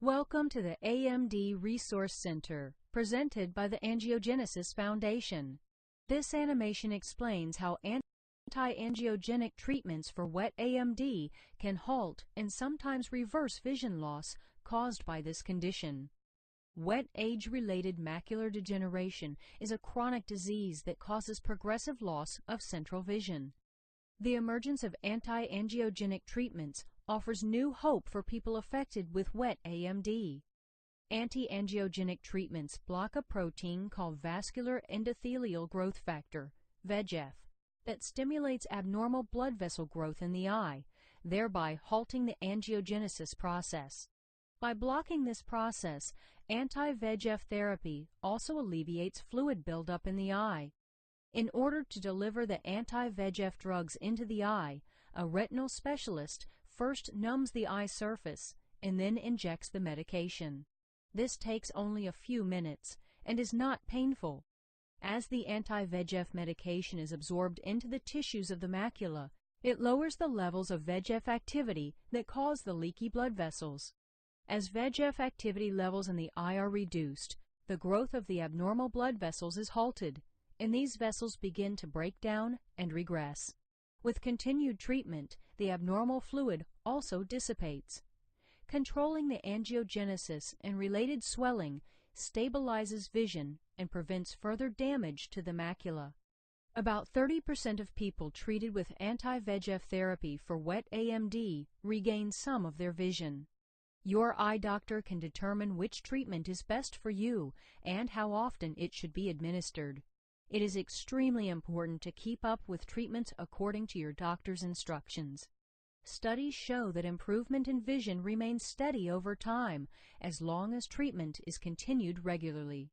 Welcome to the AMD Resource Center, presented by the Angiogenesis Foundation. This animation explains how anti-angiogenic treatments for wet AMD can halt and sometimes reverse vision loss caused by this condition. Wet age-related macular degeneration is a chronic disease that causes progressive loss of central vision. The emergence of anti-angiogenic treatments offers new hope for people affected with wet AMD. Anti-angiogenic treatments block a protein called vascular endothelial growth factor, VEGF, that stimulates abnormal blood vessel growth in the eye, thereby halting the angiogenesis process. By blocking this process, anti-VEGF therapy also alleviates fluid buildup in the eye. In order to deliver the anti-VEGF drugs into the eye, a retinal specialist first numbs the eye surface and then injects the medication. This takes only a few minutes and is not painful. As the anti-VEGF medication is absorbed into the tissues of the macula, it lowers the levels of VEGF activity that cause the leaky blood vessels. As VEGF activity levels in the eye are reduced, the growth of the abnormal blood vessels is halted, and these vessels begin to break down and regress. With continued treatment, the abnormal fluid also dissipates. Controlling the angiogenesis and related swelling stabilizes vision and prevents further damage to the macula. About 30% of people treated with anti-VEGF therapy for wet AMD regain some of their vision. Your eye doctor can determine which treatment is best for you and how often it should be administered. It is extremely important to keep up with treatments according to your doctor's instructions. Studies show that improvement in vision remains steady over time as long as treatment is continued regularly.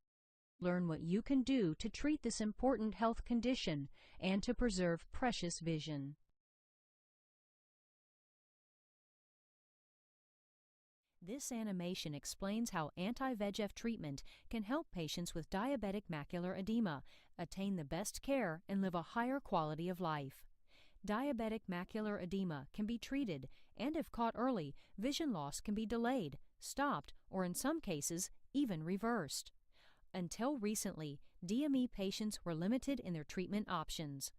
Learn what you can do to treat this important health condition and to preserve precious vision. This animation explains how anti-VEGF treatment can help patients with diabetic macular edema attain the best care and live a higher quality of life. Diabetic macular edema can be treated, and if caught early, vision loss can be delayed, stopped, or in some cases, even reversed. Until recently, DME patients were limited in their treatment options.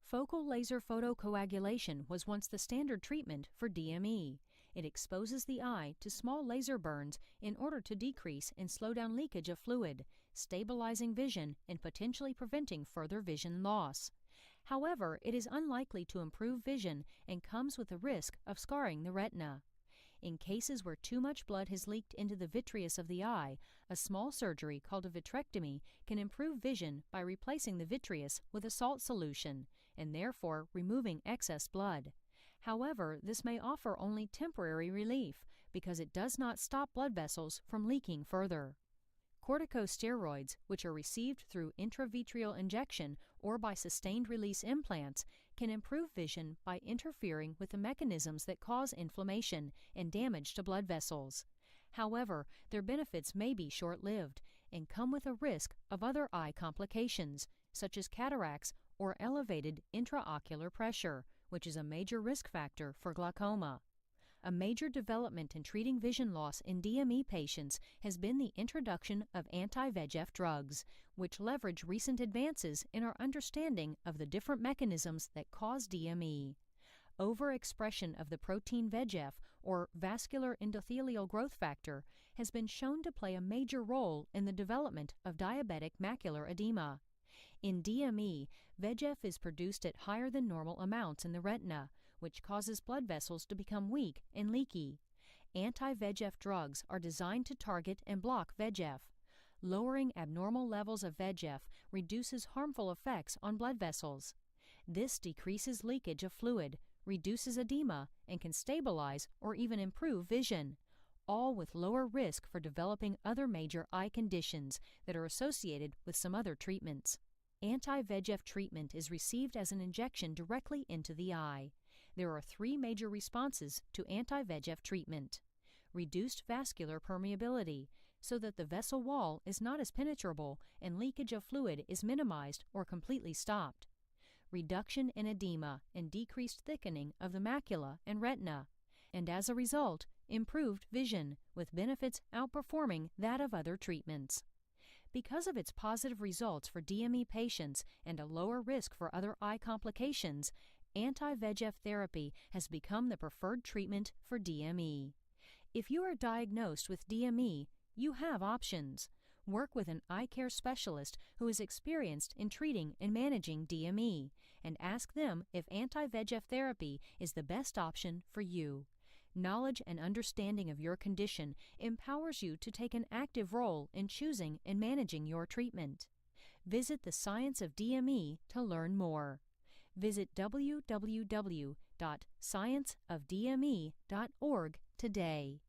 Focal laser photocoagulation was once the standard treatment for DME. It exposes the eye to small laser burns in order to decrease and slow down leakage of fluid, stabilizing vision and potentially preventing further vision loss. However, it is unlikely to improve vision and comes with the risk of scarring the retina. In cases where too much blood has leaked into the vitreous of the eye, a small surgery called a vitrectomy can improve vision by replacing the vitreous with a salt solution and therefore removing excess blood. However, this may offer only temporary relief because it does not stop blood vessels from leaking further. Corticosteroids, which are received through intravitreal injection or by sustained-release implants, can improve vision by interfering with the mechanisms that cause inflammation and damage to blood vessels. However, their benefits may be short-lived and come with a risk of other eye complications, such as cataracts or elevated intraocular pressure, which is a major risk factor for glaucoma. A major development in treating vision loss in DME patients has been the introduction of anti-VEGF drugs, which leverage recent advances in our understanding of the different mechanisms that cause DME. Overexpression of the protein VEGF, or vascular endothelial growth factor, has been shown to play a major role in the development of diabetic macular edema. In DME, VEGF is produced at higher than normal amounts in the retina, which causes blood vessels to become weak and leaky. Anti-VEGF drugs are designed to target and block VEGF. Lowering abnormal levels of VEGF reduces harmful effects on blood vessels. This decreases leakage of fluid, reduces edema, and can stabilize or even improve vision, all with lower risk for developing other major eye conditions that are associated with some other treatments. Anti-VEGF treatment is received as an injection directly into the eye. There are three major responses to anti-VEGF treatment. Reduced vascular permeability, so that the vessel wall is not as penetrable and leakage of fluid is minimized or completely stopped. Reduction in edema and decreased thickening of the macula and retina, and as a result, improved vision, with benefits outperforming that of other treatments. Because of its positive results for DME patients and a lower risk for other eye complications, anti-VEGF therapy has become the preferred treatment for DME. If you are diagnosed with DME, you have options. Work with an eye care specialist who is experienced in treating and managing DME, and ask them if anti-VEGF therapy is the best option for you. Knowledge and understanding of your condition empowers you to take an active role in choosing and managing your treatment. Visit the Science of DME to learn more. Visit www.scienceofdme.org today.